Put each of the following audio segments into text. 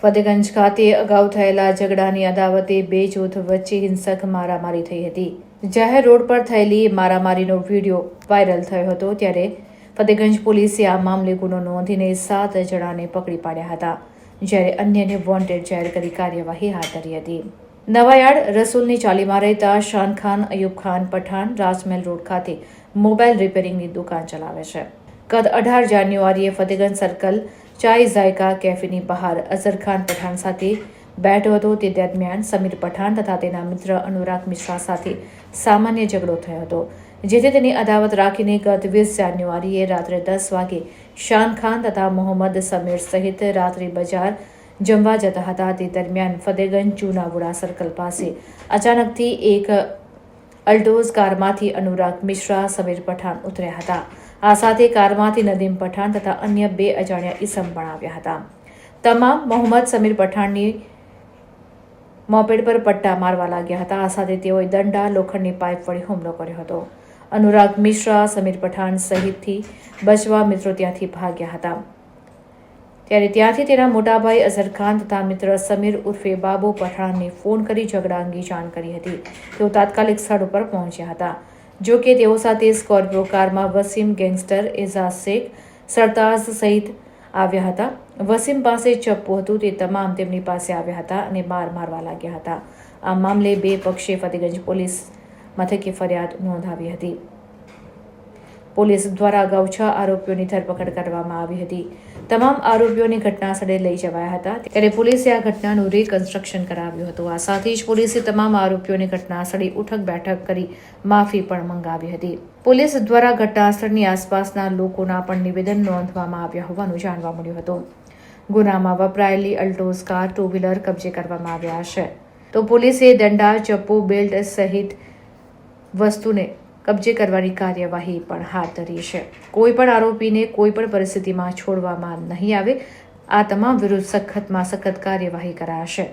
ફતેગંજ ખાતે અગાઉ થયેલા ઝઘડાની અદાવતે બે જૂથ વચ્ચે હિંસક મારામારી થઈ હતી। જાહેર રોડ પર થયેલી મારામારીનો વિડીયો વાયરલ થયો હતો, ત્યારે ફતેગંજ પોલીસે આ મામલે ગુનો નોંધીને 7 જણાને પકડી પાડ્યા હતા, જ્યારે અન્યને વોન્ટેડ જાહેર કરી કાર્યવાહી હાથ ધરી હતી। નવાયાર્ડ રસુલની ચાલીમાં રહેતા શાન ખાન અયુબ ખાન પઠાણ રાજમહેલ રોડ ખાતે મોબાઈલ રિપેરિંગની દુકાન ચલાવે છે। ગત 18 જાન્યુઆરીએ ફતેગંજ સર્કલ ચાય ઝાયકા કેફેની બહાર અઝર ખાન પઠાણ સાથે બેઠો હતો। તે દરમિયાન સમીર પઠાણ તથા તેના મિત્ર અનુરાગ મિશ્રા સાથે સામાન્ય ઝઘડો થયો હતો, જેથી તેની અદાવત રાખીને ગત 20 જાન્યુઆરીએ રાત્રે 10 વાગે શાન ખાન તથા મોહમ્મદ સમીર સહિત રાત્રિ બજાર જમવા જતા હતા। તે દરમિયાન ફતેગંજ જૂનાવુડા સર્કલ પાસે અચાનકથી એક અલ્ટોઝ કારમાંથી અનુરાગ મિશ્રા સમીર પઠાણ ઉતર્યા હતા। આ સાથે કારમાંથી નદીમ પઠાણ તથા અન્ય 2 અજાણ્યા ઈસમ પણ આવ્યા હતા। તમામ મોહમ્મદ સમીર પઠાણની મોપેડ પર પટ્ટા મારવા લાગ્યા હતા। આ સાથે તેઓએ દંડા લોખંડની પાઇપ વડે હુમલો કર્યો હતો। અનુરાગ મિશ્રા સમીર પઠાણ સહિતથી બચવા મિત્રો ત્યાંથી ભાગ્યા હતા, ત્યારે ત્યાંથી તેના મોટાભાઈ અઝર ખાન તથા મિત્ર સમીર ઉર્ફે બાબુ પઠાણને ફોન કરી ઝઘડા અંગે જાણ કરી હતી। તેઓ તાત્કાલિક સ્થળ ઉપર પહોંચ્યા હતા। જો કે તેઓ સાથે સ્કોર્પિયો કારમાં વસીમ ગેંગસ્ટર, એઝાઝ શેખ, સરતાજ સહિત આવ્યા હતા। વસીમ પાસે ચપ્પુ હતું, તે તમામ તેમની પાસે આવ્યા હતા અને માર મારવા લાગ્યા હતા। આ મામલે 2 પક્ષે ફતેગંજ પોલીસ મથકે ફરિયાદ નોંધાવી હતી। પોલીસ દ્વારા અગાઉ 6 આરોપીઓની ધરપકડ કરવામાં આવી હતી। તમામ આરોપીઓને ઘટના સ્થળે લઈ જવાયા હતા, ત્યારે પોલીસે આ ઘટનાનું રિકન્સ્ટ્રક્શન કરાવ્યું હતું। આ સાથે જ પોલીસે તમામ આરોપીઓને ઘટના સ્થળે ઉઠક બેઠક કરી માફી પણ મંગાવી હતી। પોલીસ દ્વારા ઘટના સ્થળની આસપાસના લોકોના પણ નિવેદન નોંધવામાં આવ્યા હોવાનું જાણવા મળ્યું હતું। ગુનામાં વપરાયેલી અલ્ટોઝ કાર, 2 વ્હીલર કબજે કરવામાં આવ્યા છે, તો પોલીસે દંડા, ચપ્પુ, બેલ્ટ સહિત વસ્તુને કબજે કરવાની કાર્યવાહી પણ હાથ ધરી છે। કોઈ પણ આરોપીને કોઈ પણ પરિસ્થિતિમાં છોડવામાં નહીં આવે। આ તમામ વિરુદ્ધ સખતમાં સખત કાર્યવાહી કરાશે,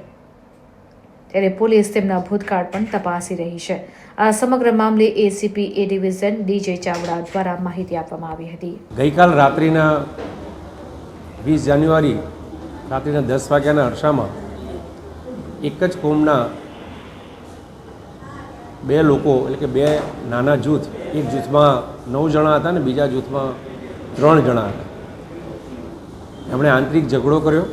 ત્યારે પોલીસ તેમના ભૂતકાળ પણ તપાસી રહી છે। આ સમગ્ર મામલે એસીપી એ ડિવિઝન ડીજે ચાવડા દ્વારા માહિતી આપવામાં આવી હતી। ગઈકાલ રાત્રિના 20 જાન્યુઆરી રાત્રિના 10 વાગ્યાના અરસામાં એક જ કોમના 2 લોકો, એટલે કે 2 નાના જૂથ, એક જૂથમાં 9 જણા હતા અને બીજા જૂથમાં 3 જણા હતા। એમણે આંતરિક ઝઘડો કર્યો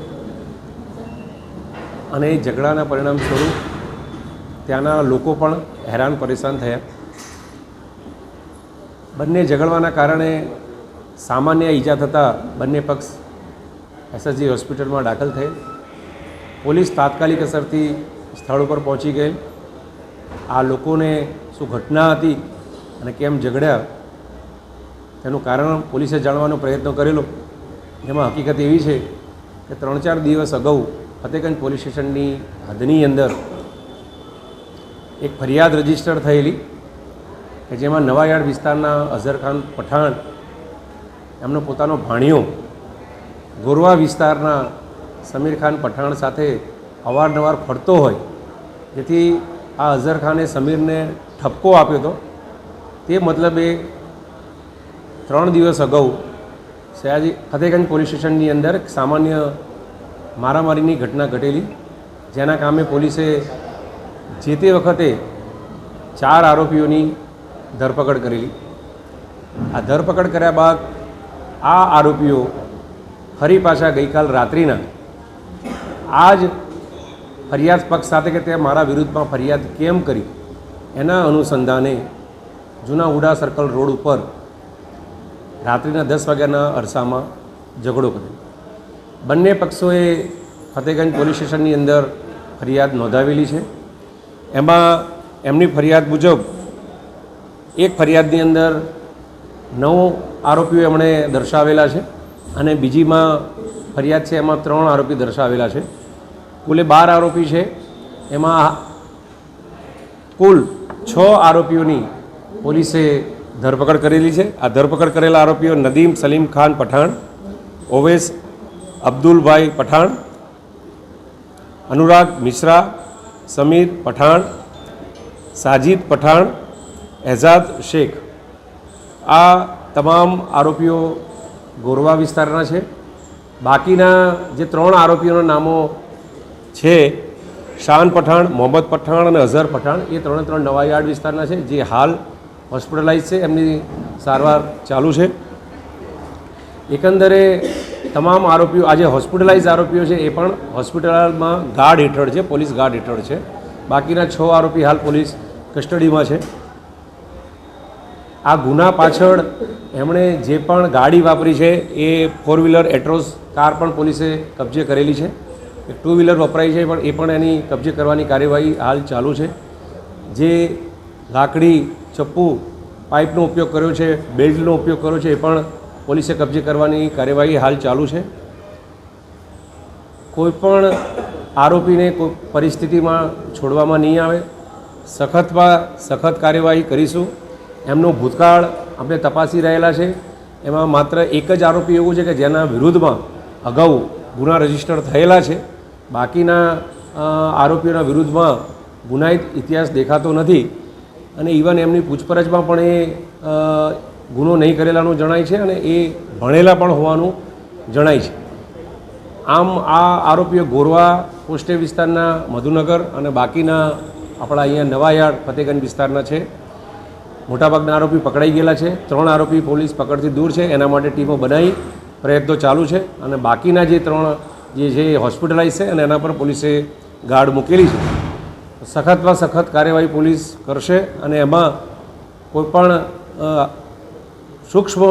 અને એ ઝઘડાના પરિણામ સ્વરૂપ ત્યાંના લોકો પણ હેરાન પરેશાન થયા। બંને ઝઘડવાના કારણે સામાન્ય ઈજા થતાં બંને પક્ષ એસએસજી હોસ્પિટલમાં દાખલ થયેલ। પોલીસ તાત્કાલિક અસરથી સ્થળ ઉપર પહોંચી ગઈ। આ લોકોને શું ઘટના હતી અને કેમ ઝઘડ્યા તેનું કારણ પોલીસે જાણવાનો પ્રયત્ન કરેલો, જેમાં હકીકત એવી છે કે 3-4 દિવસ અગાઉ ફતેગંજ પોલીસ સ્ટેશનની હદની અંદર એક ફરિયાદ રજીસ્ટર થયેલી કે જેમાં નવાયાર્ડ વિસ્તારના અઝર ખાન પઠાણ એમનો પોતાનો ભાણિયો ગોરવા વિસ્તારના સમીર ખાન પઠાણ સાથે અવારનવાર ફરતો હોય, જેથી આ અઝર ખાને સમીરને ઠપકો આપ્યો હતો। તે મતલબે 3 દિવસ અગાઉ ફતેગંજ પોલીસ સ્ટેશનની અંદર સામાન્ય મારામારીની ઘટના ઘટેલી, જેના કામે પોલીસે જે તે વખતે 4 આરોપીઓની ધરપકડ કરેલી। આ ધરપકડ કર્યા બાદ આ આરોપીઓ ફરી પાછા ગઈકાલ રાત્રિના આ જ ફરિયાદ પક્ષ સાથે કે તે મારા વિરુદ્ધમાં ફરિયાદ કેમ કરી એના અનુસંધાને જૂનાવુડા સર્કલ રોડ ઉપર રાત્રિના 10 વાગ્યાના અરસામાં ઝઘડો કર્યો। બંને પક્ષોએ ફતેગંજ પોલીસ સ્ટેશનની અંદર ફરિયાદ નોંધાવેલી છે। એમાં એમની ફરિયાદ મુજબ એક ફરિયાદની અંદર 9 આરોપીઓ એમણે દર્શાવેલા છે અને બીજીમાં ફરિયાદ છે એમાં 3 આરોપી દર્શાવેલા છે। કુલે 12 આરોપી છે। એમાં કુલ 6 આરોપીઓની પોલીસે ધરપકડ કરેલી છે। આ ધરપકડ કરેલા આરોપીઓ નદીમ સલીમ ખાન પઠાણ, ઓવેસ અબ્દુલભાઈ પઠાણ, અનુરાગ મિશ્રા, સમીર પઠાણ, સાજિદ પઠાણ, એઝાદ શેખ આ તમામ આરોપીઓ ગોરવા વિસ્તારના છે. બાકીના જે 3 આરોપીઓના નામો છે, શાન પઠાણ, મોહમ્મદ પઠાણ અને અઝહર પઠાણ, એ 3 નવાયાર્ડ વિસ્તારના છે, જે હાલ હોસ્પિટલાઇઝ છે, એમની સારવાર ચાલુ છે. એકંદરે તમામ આરોપીઓ, આજે હોસ્પિટલાઇઝ આરોપીઓ છે, એ પણ હોસ્પિટલમાં ગાર્ડ હેઠળ છે, પોલીસ ગાર્ડ હેઠળ છે. બાકીના 6 આરોપી હાલ પોલીસ કસ્ટડીમાં છે. આ ગુના પાછળ એમણે જે પણ ગાડી વાપરી છે એ 4 વ્હીલર એટ્રોસ કાર પણ પોલીસે કબજે કરેલી છે. 2 વ્હીલર વપરાઈ છે, પણ એ પણ એની કબજે કરવાની કાર્યવાહી હાલ ચાલુ છે. જે લાકડી, ચપ્પુ, પાઇપનો ઉપયોગ કર્યો છે, બેલ્ટનો ઉપયોગ કર્યો છે, એ પણ પોલીસે કબજે કરવાની કાર્યવાહી હાલ ચાલુ છે. કોઈપણ આરોપીને કોઈ પરિસ્થિતિમાં છોડવામાં નહીં આવે. સખતમાં સખત કાર્યવાહી કરીશું. એમનો ભૂતકાળ આપણે તપાસી રહેલા છે. એમાં માત્ર એક જ આરોપી એવું છે કે જેના વિરુદ્ધમાં અગાઉ ગુના રજીસ્ટર થયેલા છે. બાકીના આરોપીઓના વિરુદ્ધમાં ગુનાહિત ઇતિહાસ દેખાતો નથી, અને ઇવન એમની પૂછપરછમાં પણ એ ગુનો નહીં કરેલાનું જણાય છે, અને એ ભણેલા પણ હોવાનું જણાય છે. આમ આ આરોપીઓ ગોરવા પોસ્ટે વિસ્તારના મધુનગર અને બાકીના આપણા અહીંયા નવાયાર્ડ ફતેગંજ વિસ્તારના છે. મોટાભાગના આરોપી પકડાઈ ગયેલા છે. 3 આરોપી પોલીસ પકડથી દૂર છે, એના માટે ટીમો બનાવી પ્રયત્નો ચાલુ છે. અને બાકીના જે 3 જે છે એ હોસ્પિટલાઇઝ છે, અને એના પર પોલીસે ગાર્ડ મૂકેલી છે. સખતમાં સખત કાર્યવાહી પોલીસ કરશે, અને એમાં કોઈપણ સૂક્ષ્મ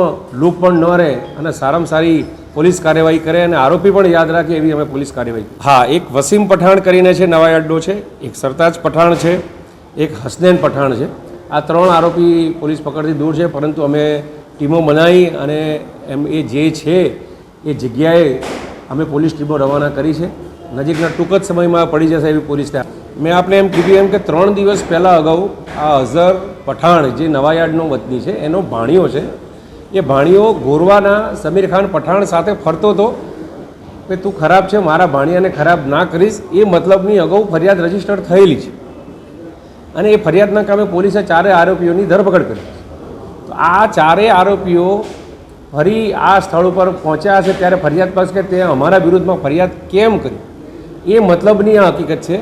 લૂપ પણ ન રહે, અને સારામાં સારી પોલીસ કાર્યવાહી કરે, અને આરોપી પણ યાદ રાખે એવી અમે પોલીસ કાર્યવાહી. હા, એક વસીમ પઠાણ કરીને છે, નવાયાર્ડનો છે. એક સરતાજ પઠાણ છે. એક હસનૈન પઠાણ છે. આ 3 આરોપી પોલીસ પકડથી દૂર છે, પરંતુ અમે ટીમો બનાવી અને એ જે છે એ જગ્યાએ અમે પોલીસ ટીમો રવાના કરી છે. નજીકના ટૂંક જ સમયમાં પડી જશે એવી પોલીસને. મેં આપને એમ કીધું એમ કે 3 દિવસ પહેલાં અગાઉ આ અઝહર પઠાણ, જે નવાયાર્ડનો વતની છે, એનો ભાણિયો છે. એ ભાણિયો ગોરવાના સમીર ખાન પઠાણ સાથે ફરતો હતો કે તું ખરાબ છે, મારા ભાણિયાને ખરાબ ના કરીશ, એ મતલબની અગાઉ ફરિયાદ રજીસ્ટર થયેલી છે. અને એ ફરિયાદના કામે પોલીસે 4 આરોપીઓની ધરપકડ કરી. તો આ 4 આરોપીઓ ફરી આ સ્થળ ઉપર પહોંચ્યા છે, ત્યારે ફરિયાદ પાસે કે તે અમારા વિરુદ્ધમાં ફરિયાદ કેમ કરી, એ મતલબની આ હકીકત છે.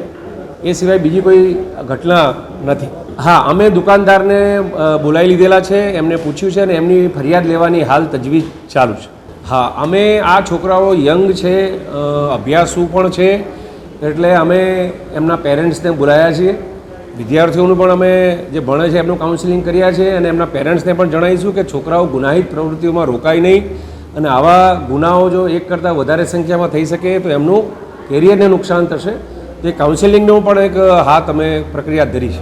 એ સિવાય બીજી કોઈ ઘટના નથી. હા, અમે દુકાનદારને બોલાવી લીધેલા છે, એમને પૂછ્યું છે, અને એમની ફરિયાદ લેવાની હાલ તજવીજ ચાલુ છે. હા, અમે આ છોકરાઓ યંગ છે, અભ્યાસુ પણ છે, એટલે અમે એમના પેરેન્ટ્સને બોલાવ્યા છીએ. વિદ્યાર્થીઓનું પણ અમે જે ભણે છે એમનું કાઉન્સિલિંગ કર્યા છે, અને એમના પેરેન્ટ્સને પણ જણાવીશું કે છોકરાઓ ગુનાહિત પ્રવૃત્તિઓમાં રોકાય નહીં, અને આવા ગુનાઓ જો એક કરતાં વધારે સંખ્યામાં થઈ શકે તો એમનું કેરિયરને નુકસાન થશે. તે કાઉન્સેલિંગનો પણ એક હાથ અમે પ્રક્રિયા ધરી છે.